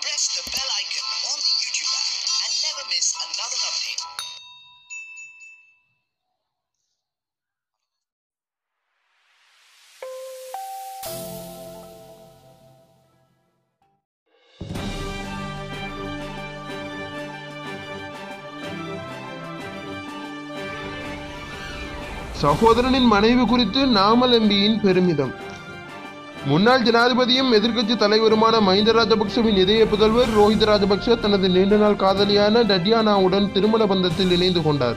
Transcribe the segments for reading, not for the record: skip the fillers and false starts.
press the bell icon on the YouTube app and never miss another update. சகோதரனின் மனைவி குறித்து நாமல் எம்பியின் பெருமிதம். முன்னாள் ஜனாதிபதியும் எதிர்க்கட்சி தலைவருமான மஹிந்த ராஜபக்சவின் இதய புதல்வர் ரோஹித ராஜபக்ச தனது நீண்ட நாள் காதலியான டட்யானாவுடன் திருமண பந்தத்தில் இணைந்து கொண்டார்.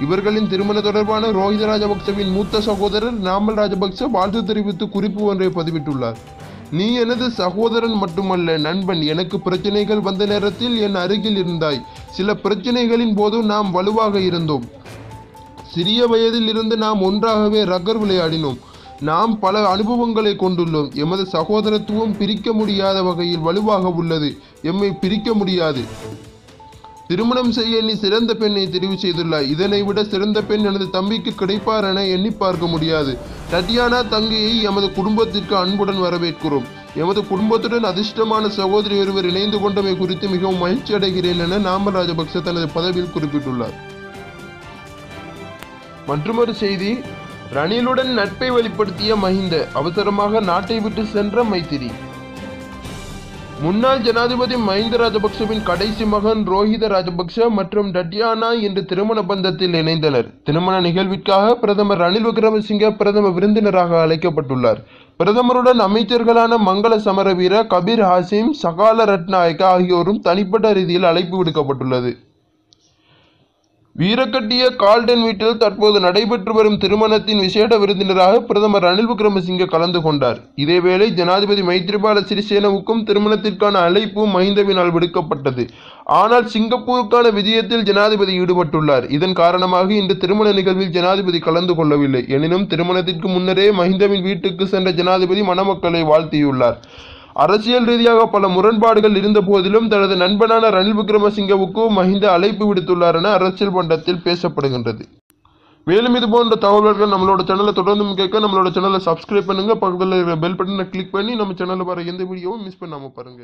இவர்களின் திருமண தொடர்பான ரோஹித ராஜபக்சவின் மூத்த சகோதரர் நாமல் ராஜபக்ச வாழ்த்து தெரிவித்து குறிப்பு ஒன்றை பதிவிட்டுள்ளார். நீ எனது சகோதரன் மட்டுமல்ல நண்பன். எனக்கு பிரச்சனைகள் வந்த நேரத்தில் என் அருகில் இருந்தாய். சில பிரச்சனைகளின் போது நாம் வலுவாக இருந்தோம். சிறிய வயதில் இருந்து நாம் ஒன்றாகவே ரக்கர் விளையாடினோம். நாம் பல அனுபவங்களை கொண்டுள்ளோம். எமது சகோதரத்துவம் பிரிக்க முடியாத வகையில் வலுவாக உள்ளது. எம்மை பிரிக்க முடியாது. திருமணம் செய்ய நீ சிறந்த பெண்ணை தெரிவு செய்துள்ளாய். இதனை விட சிறந்த பெண் எனது தம்பிக்கு கிடைப்பார் என எண்ணி பார்க்க முடியாது. டட்யானா தங்கையை எமது குடும்பத்திற்கு அன்புடன் வரவேற்கிறோம். எமது குடும்பத்துடன் அதிர்ஷ்டமான சகோதரி ஒருவர் இணைந்து கொண்டமை குறித்து மிகவும் மகிழ்ச்சி அடைகிறேன் என நாமல் ராஜபக்ச தனது பதவியில் குறிப்பிட்டுள்ளார். மற்றொரு செய்தி, ரணிலுடன் நட்பை வெளிப்படுத்திய மஹிந்த, அவசரமாக நாட்டை விட்டு சென்ற மைத்திரி. முன்னாள் ஜனாதிபதி மஹிந்த ராஜபக்சவின் கடைசி மகன் ரோஹித ராஜபக்ச மற்றும் டட்யானா இன்று திருமண பந்தத்தில் இணைந்தனர். திருமண நிகழ்விற்காக பிரதமர் ரணில் விக்ரமசிங்க பிரதம விருந்தினராக அழைக்கப்பட்டுள்ளார். பிரதமருடன் அமைச்சர்களான மங்கள சமரவீர, கபீர் ஹாசிம், சகால ரட்நாயக்க ஆகியோரும் தனிப்பட்ட ரீதியில் அழைப்பு விடுக்கப்பட்டுள்ளது. வீரக்கட்டிய கால்டன் வீட்டில் தற்போது நடைபெற்று வரும் திருமணத்தின் விசேட விருந்தினராக பிரதமர் ரணில் விக்ரமசிங்க கலந்து கொண்டார். இதேவேளை ஜனாதிபதி மைத்ரிபால சிறிசேனவுக்கும் திருமணத்திற்கான அழைப்பு மஹிந்தவினால் விடுக்கப்பட்டது. ஆனால் சிங்கப்பூருக்கான விஜயத்தில் ஜனாதிபதி ஈடுபட்டுள்ளார். இதன் காரணமாக இன்று திருமண நிகழ்வில் ஜனாதிபதி கலந்து கொள்ளவில்லை. எனினும் திருமணத்திற்கு முன்னரே மஹிந்தவின் வீட்டுக்கு சென்ற ஜனாதிபதி மணமக்களை வாழ்த்தியுள்ளார். அரசியல் ரீதியாக பல முரண்பாடுகள் இருந்த போதிலும் தனது நண்பனான ரணில் விக்ரமசிங்கவுக்கு மஹிந்த அழைப்பு விடுத்துள்ளார் என அரசியல் மன்றத்தில் பேசப்படுகின்றது. மேலும் இது போன்ற தகவல்கள் நம்மளோட சேனலை தொடர்ந்து கேட்க நம்மளோட சேனலை சப்ஸ்கிரைப் பண்ணுங்க. பக்கத்தில் இருக்கிற பெல் பட்டனை கிளிக் பண்ணி நம்ம சேனலில் வர எந்த வீடியோவும் மிஸ் பண்ணாமல் பாருங்க.